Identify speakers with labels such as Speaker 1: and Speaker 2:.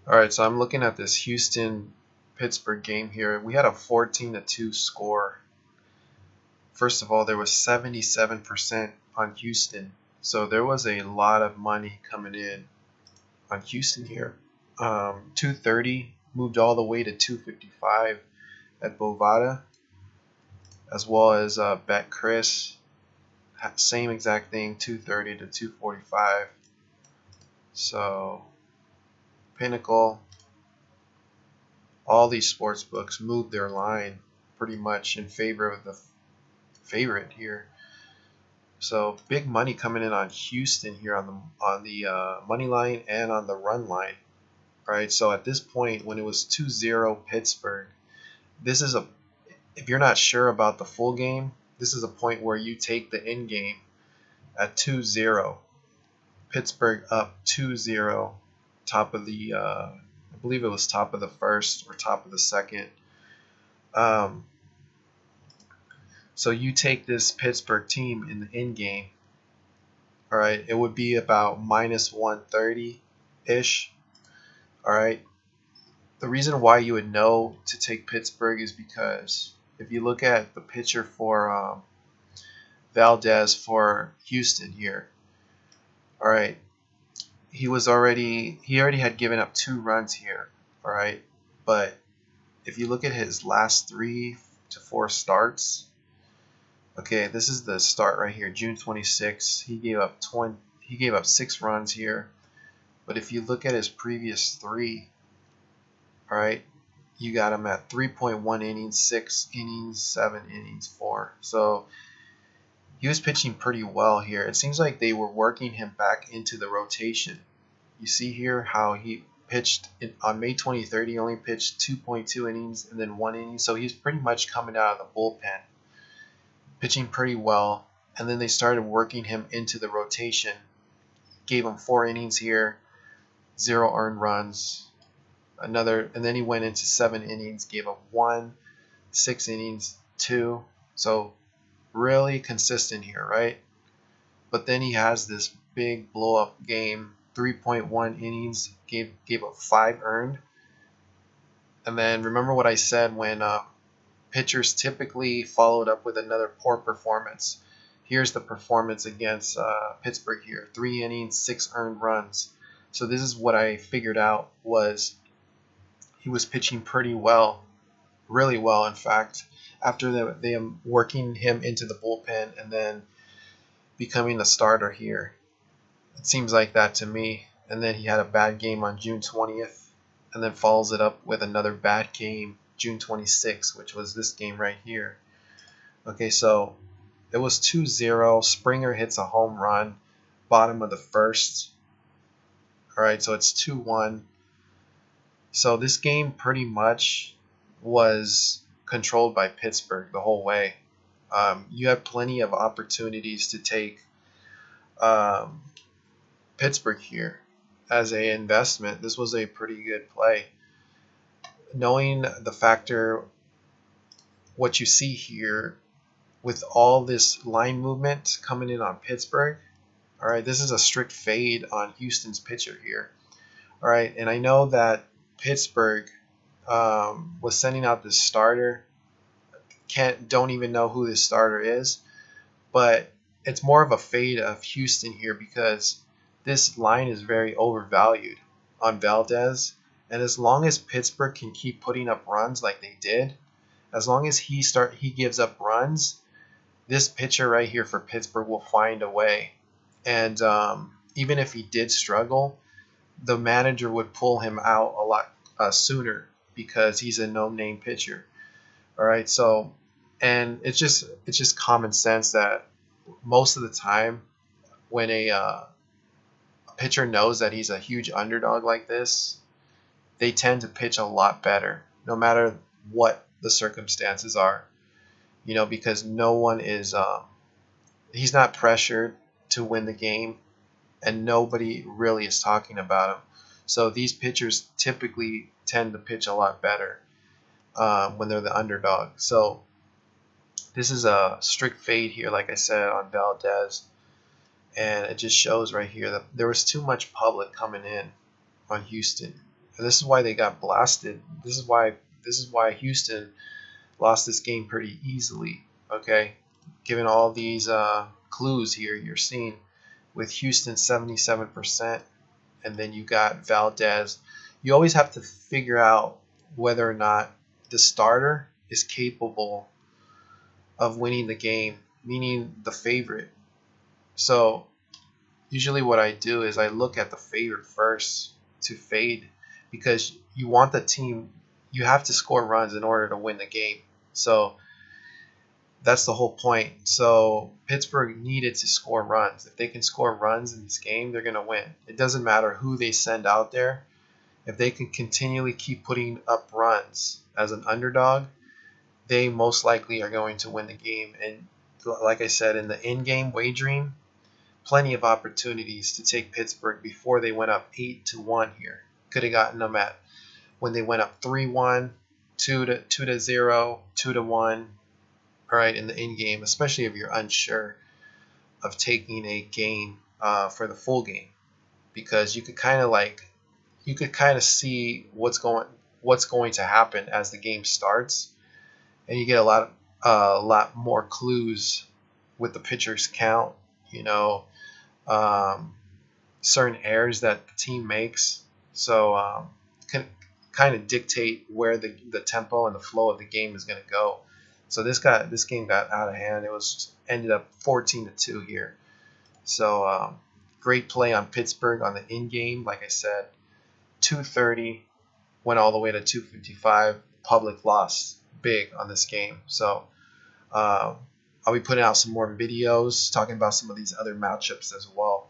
Speaker 1: Alright, so I'm looking at this Houston-Pittsburgh game here. We had a 14-2 score. First of all, there was 77% on Houston. So there was a lot of money coming in on Houston here. 230 moved all the way to 255 at Bovada, as well as Bet Chris. Same exact thing, 230 to 245. So Pinnacle, all these sports books moved their line pretty much in favor of the favorite here. So big money coming in on Houston here on the money line and on the run line. Right. So at this point, when it was 2-0 Pittsburgh, this is if you're not sure about the full game, this is a point where you take the end game at 2-0. Pittsburgh up 2-0, top of the I believe it was top of the first or top of the second. So you take this Pittsburgh team in the end game. All right, it would be about minus 130-ish. All right. The reason why you would know to take Pittsburgh is because if you look at the pitcher for Valdez for Houston here, all right, he already had given up 2 runs here, all right, but if you look at his last 3 to 4 starts, okay, this is the start right here, June 26th. He gave up 6 runs here, but if you look at his previous 3, all right, you got him at 3.1 innings, 6 innings, 7 innings, 4. So he was pitching pretty well here. It seems like they were working him back into the rotation. You see here how he pitched on May 23rd. He only pitched 2.2 innings and then 1 inning. So he's pretty much coming out of the bullpen, pitching pretty well. And then they started working him into the rotation. Gave him 4 innings here, 0 earned runs. And then he went into 7 innings, gave up 1, 6 innings, 2. So really consistent here, right? But then he has this big blow up game, 3.1 innings, gave up 5 earned. And then remember what I said when pitchers typically followed up with another poor performance. Here's the performance against Pittsburgh here, 3 innings, 6 earned runs. So this is what I figured out was he was pitching pretty well, really well, in fact, after they working him into the bullpen and then becoming a starter here. It seems like that to me. And then he had a bad game on June 20th and then follows it up with another bad game June 26th, which was this game right here. Okay, so it was 2-0. Springer hits a home run, bottom of the first. All right, so it's 2-1. So this game pretty much was controlled by Pittsburgh the whole way. You had plenty of opportunities to take Pittsburgh here as an investment. This was a pretty good play. Knowing the factor, what you see here with all this line movement coming in on Pittsburgh, all right, this is a strict fade on Houston's pitcher here. All right, and I know that Pittsburgh was sending out this starter. Don't even know who this starter is, but it's more of a fade of Houston here because this line is very overvalued on Valdez. And as long as Pittsburgh can keep putting up runs like they did, as long as he gives up runs, this pitcher right here for Pittsburgh will find a way. And even if he did struggle, the manager would pull him out a lot sooner because he's a no-name pitcher. All right, so and it's just common sense that most of the time when a pitcher knows that he's a huge underdog like this, they tend to pitch a lot better, no matter what the circumstances are. You know, because no one is he's not pressured to win the game, and nobody really is talking about him. So these pitchers typically tend to pitch a lot better when they're the underdog. So this is a strict fade here, like I said, on Valdez. And it just shows right here that there was too much public coming in on Houston. And this is why they got blasted. This is why Houston lost this game pretty easily. Okay, given all these clues here, you're seeing with Houston 77%, and then you got Valdez. You always have to figure out whether or not the starter is capable of winning the game, meaning the favorite. So usually what I do is I look at the favorite first to fade, because you want the team, you have to score runs in order to win the game. So that's the whole point. So Pittsburgh needed to score runs. If they can score runs in this game, they're going to win. It doesn't matter who they send out there. If they can continually keep putting up runs as an underdog, they most likely are going to win the game. And like I said, in the in-game wagering, plenty of opportunities to take Pittsburgh before they went up 8-1 here. Could have gotten them at when they went up 3-1, 2-0, 2-1. All right, in the in game, especially if you're unsure of taking a game for the full game, because you could kind of see what's going to happen as the game starts, and you get a lot more clues with the pitcher's count. You know, um, certain errors that the team makes, so can kind of dictate where the tempo and the flow of the game is going to go. So this game got out of hand. It was ended up 14-2 here. So great play on Pittsburgh on the in game. Like I said, 230 went all the way to 255. Public lost big on this game. So I'll be putting out some more videos talking about some of these other matchups as well.